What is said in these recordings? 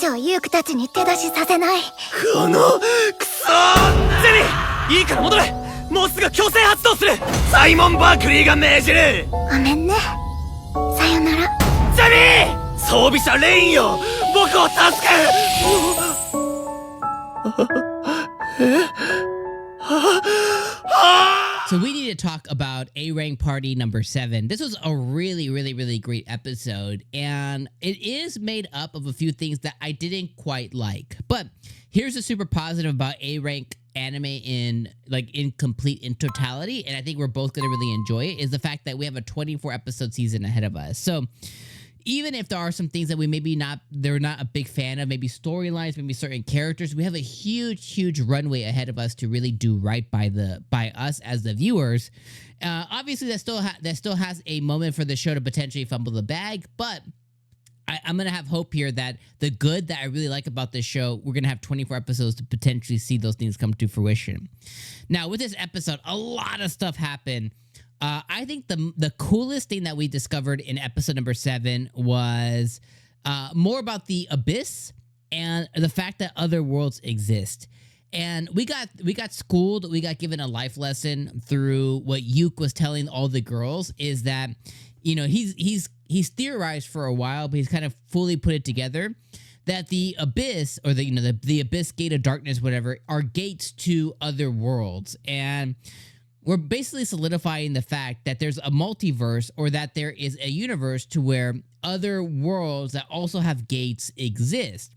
生ユークたちに手出しさせない。このクソ女。ゼニー、いいから戻れ。もうすぐ強制発動する。サイモン・バークリーが命じる。ごめんね、さよなら。ゼニー、装備者レインよ、僕を助け。So we need to talk about A Rank Party number 7. This was a really great episode, and it is made up of a few things that I didn't quite like. But here's the super positive about A Rank anime in complete in totality, and I think we're both gonna really enjoy it, is the fact that we have a 24 episode season ahead of us. So even if there are some things that we they're not a big fan of, maybe storylines, maybe certain characters, we have a huge runway ahead of us to really do right by us as the viewers. Obviously, that still has a moment for the show to potentially fumble the bag, but I'm gonna have hope here that the good that I really like about this show, we're gonna have 24 episodes to potentially see those things come to fruition. Now, with this episode, a lot of stuff happened. I think the coolest thing that we discovered in episode number 7 was more about the abyss and the fact that other worlds exist. And we got schooled, we got given a life lesson through what Yuke was telling all the girls, is that, you know, he's theorized for a while, but he's kind of fully put it together, that the abyss, or the abyss, gate of darkness, whatever, are gates to other worlds. And we're basically solidifying the fact that there's a multiverse, or that there is a universe to where other worlds that also have gates exist.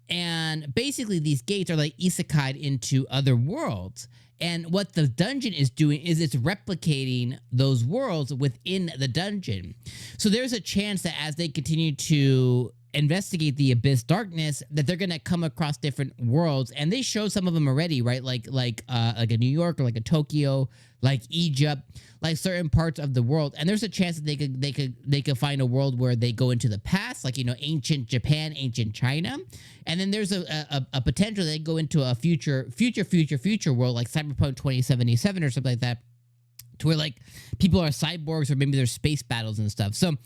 And basically these gates are like isekai into other worlds. And what the dungeon is doing is it's replicating those worlds within the dungeon. So there's a chance that as they continue to investigate the abyss darkness, that they're gonna come across different worlds, and they show some of them already, right? Like a New York, or like a Tokyo, like Egypt, like certain parts of the world. And there's a chance that they could find a world where they go into the past, like, you know, ancient Japan, ancient China. And then there's a potential they go into a future world, like Cyberpunk 2077 or something like that, to where like people are cyborgs, or maybe there's space battles and stuff. So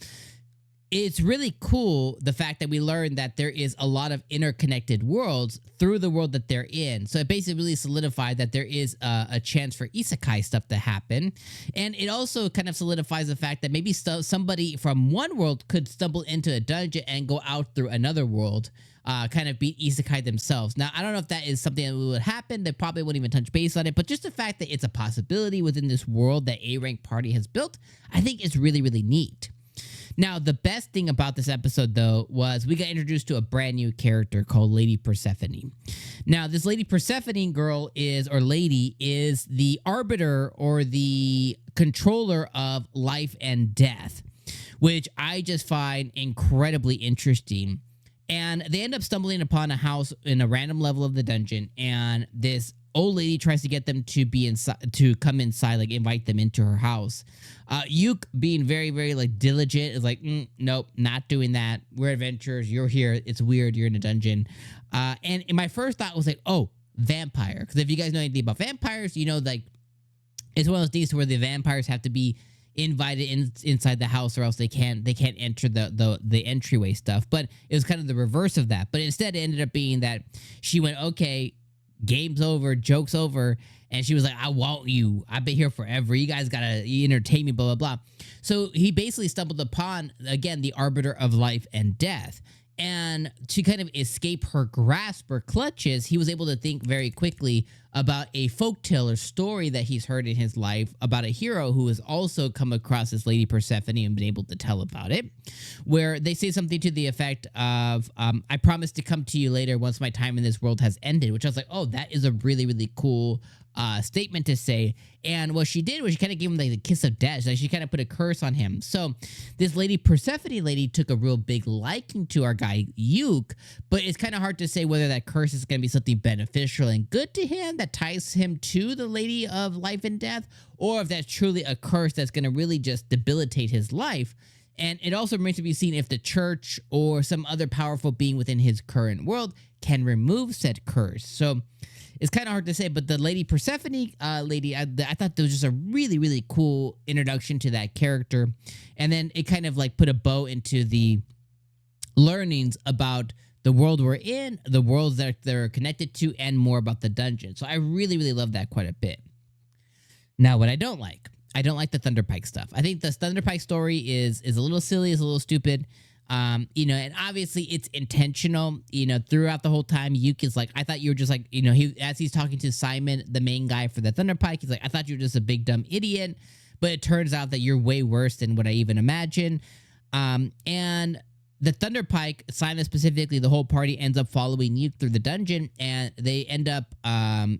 it's really cool, the fact that we learned that there is a lot of interconnected worlds through the world that they're in. So it basically really solidified that there is a chance for isekai stuff to happen. And it also kind of solidifies the fact that maybe somebody from one world could stumble into a dungeon and go out through another world, kind of beat isekai themselves. Now, I don't know if that is something that would happen. They probably wouldn't even touch base on it, but just the fact that it's a possibility within this world that A Rank Party has built, I think is really neat. Now, the best thing about this episode, though, was we got introduced to a brand new character called Lady Persephone. Now, this Lady Persephone girl is the arbiter, or the controller of life and death, which I just find incredibly interesting. And they end up stumbling upon a house in a random level of the dungeon, and this old lady tries to get them to come inside, like invite them into her house. Yuke, being very like diligent, is like, nope, not doing that. We're adventurers. You're here. It's weird. You're in a dungeon. And my first thought was like, oh, vampire. Because if you guys know anything about vampires, you know, like, it's one of those things where the vampires have to be invited inside the house, or else they can't enter the entryway stuff. But it was kind of the reverse of that. But instead, it ended up being that she went, okay, game's over, joke's over. And she was like, I want you. I've been here forever. You guys gotta entertain me, blah, blah, blah. So he basically stumbled upon, again, the arbiter of life and death. And to kind of escape her grasp or clutches, he was able to think very quickly about a folktale or story that he's heard in his life about a hero who has also come across this Lady Persephone and been able to tell about it, where they say something to the effect of, I promise to come to you later once my time in this world has ended, which I was like, oh, that is a really cool statement to say. And what she did was she kind of gave him like the kiss of death. Like, she kind of put a curse on him. So this Lady Persephone lady took a real big liking to our guy Yuke, but it's kind of hard to say whether that curse is going to be something beneficial and good to him that ties him to the Lady of Life and Death, or if that's truly a curse that's going to really just debilitate his life. And it also remains to be seen if the church or some other powerful being within his current world can remove said curse. So it's kind of hard to say, but the Lady Persephone lady, I thought that was just a really cool introduction to that character. And then it kind of like put a bow into the learnings about the world we're in, the worlds that they're connected to, and more about the dungeon. So I really, really love that quite a bit. Now, what I don't like the Thunderpike stuff. I think the Thunderpike story is a little silly, is a little stupid. You know, and obviously it's intentional. You know, throughout the whole time, Yuke is like, I thought you were just like, you know, as he's talking to Simon, the main guy for the Thunderpike, he's like, I thought you were just a big dumb idiot, but it turns out that you're way worse than what I even imagined. And the Thunderpike, Simon specifically, the whole party ends up following Yuke through the dungeon, and they end up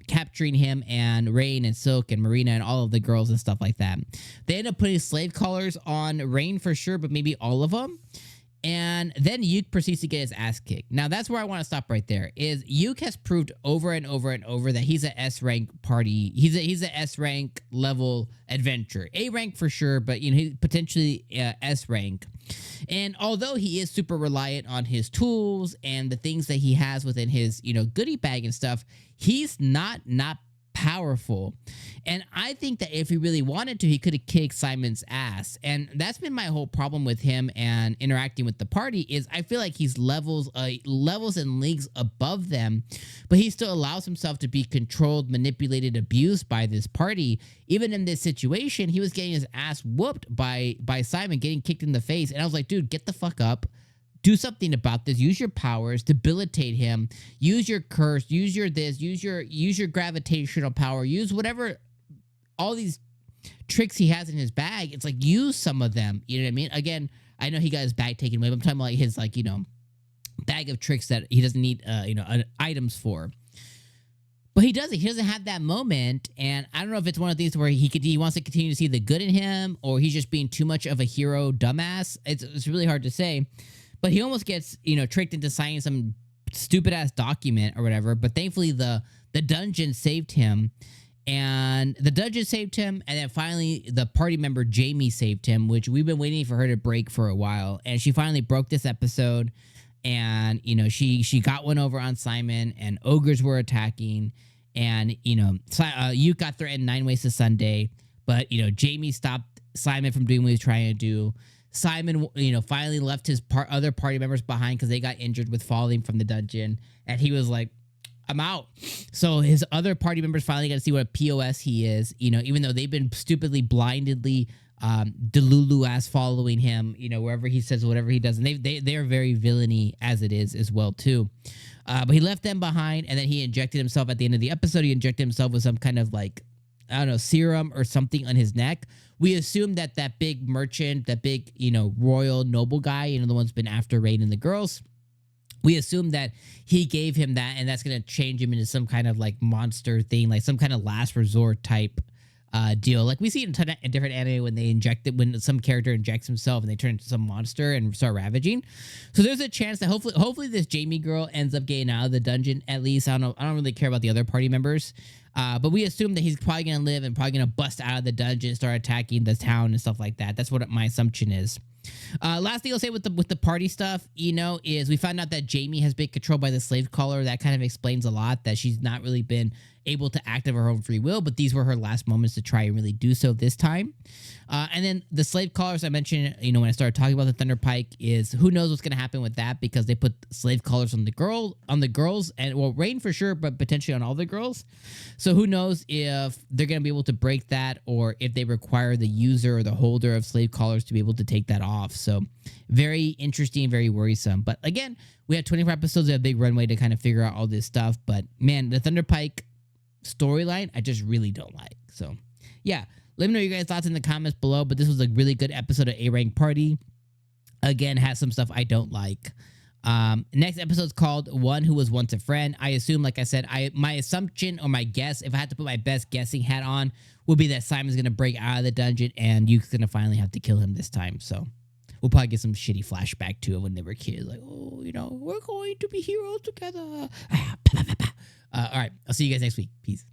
capturing him and Rain and Silk and Marina and all of the girls and stuff like that. They end up putting slave collars on Rain for sure, but maybe all of them. And then Yuke proceeds to get his ass kicked. Now, that's where I want to stop right there. Is Yuke has proved over and over and over that he's a S rank party. He's a S rank level adventurer. A rank for sure, but you know, he's potentially S rank. And although he is super reliant on his tools and the things that he has within his, you know, goodie bag and stuff, he's not powerful. And I think that if he really wanted to, he could have kicked Simon's ass. And that's been my whole problem with him and interacting with the party, is I feel like he's levels and leagues above them, but he still allows himself to be controlled, manipulated, abused by this party. Even in this situation, he was getting his ass whooped by Simon, getting kicked in the face. And I was like, dude, get the fuck up. Do something about this. Use your powers, debilitate him. Use your curse. Use your this. Use your gravitational power. Use whatever, all these tricks he has in his bag. It's like, use some of them. You know what I mean? Again, I know he got his bag taken away, but I'm talking about like his, like, you know, bag of tricks that he doesn't need, you know, items for. But he doesn't. He doesn't have that moment, and I don't know if it's one of these where he wants to continue to see the good in him, or he's just being too much of a hero dumbass. It's really hard to say. But he almost gets, you know, tricked into signing some stupid ass document or whatever. But thankfully, the dungeon saved him, and then finally the party member Jamie saved him, which we've been waiting for her to break for a while, and she finally broke this episode. And you know, she got one over on Simon, and ogres were attacking, and you know, Yuke got threatened 9 ways to Sunday, but you know, Jamie stopped Simon from doing what he was trying to do. Simon, you know, finally left his other party members behind because they got injured with falling from the dungeon, and he was like, I'm out. So his other party members finally got to see what a POS he is, you know, even though they've been stupidly, blindedly, Delulu ass following him, you know, wherever he says, whatever he does. And they are very villainy as it is as well, too. But he left them behind, and then he injected himself at the end of the episode. He injected himself with some kind of like, I don't know, serum or something on his neck. We assume that big merchant, that big, you know, royal noble guy, you know, the one's been after Rain and the girls, we assume that he gave him that, and that's going to change him into some kind of like monster thing, like some kind of last resort type deal. Like we see in different anime when some character injects himself and they turn into some monster and start ravaging. So there's a chance that hopefully this Jamie girl ends up getting out of the dungeon. At least I don't really care about the other party members. But we assume that he's probably going to live and probably going to bust out of the dungeon, start attacking the town and stuff like that. That's what my assumption is. Last thing I'll say with the party stuff, you know, is we found out that Jamie has been controlled by the slave caller. That kind of explains a lot, that she's not really been able to act of her own free will, but these were her last moments to try and really do so this time. And then the slave collars I mentioned, you know, when I started talking about the Thunderpike, is who knows what's going to happen with that, because they put slave collars on the girls, and well, Rain for sure, but potentially on all the girls. So who knows if they're going to be able to break that, or if they require the user or the holder of slave collars to be able to take that off. So very interesting, very worrisome. But again, we had 24 episodes, a big runway to kind of figure out all this stuff. But man, the Thunderpike storyline, I just really don't like. So yeah, let me know your guys' thoughts in the comments below. But this was a really good episode of A-Rank Party. Again, has some stuff I don't like. Next episode's called One Who Was Once a Friend. I assume, like I said, my assumption or my guess, if I had to put my best guessing hat on, would be that Simon's going to break out of the dungeon and Yuke's going to finally have to kill him this time. So we'll probably get some shitty flashback to it when they were kids. Like, oh, you know, we're going to be heroes together. All right. I'll see you guys next week. Peace.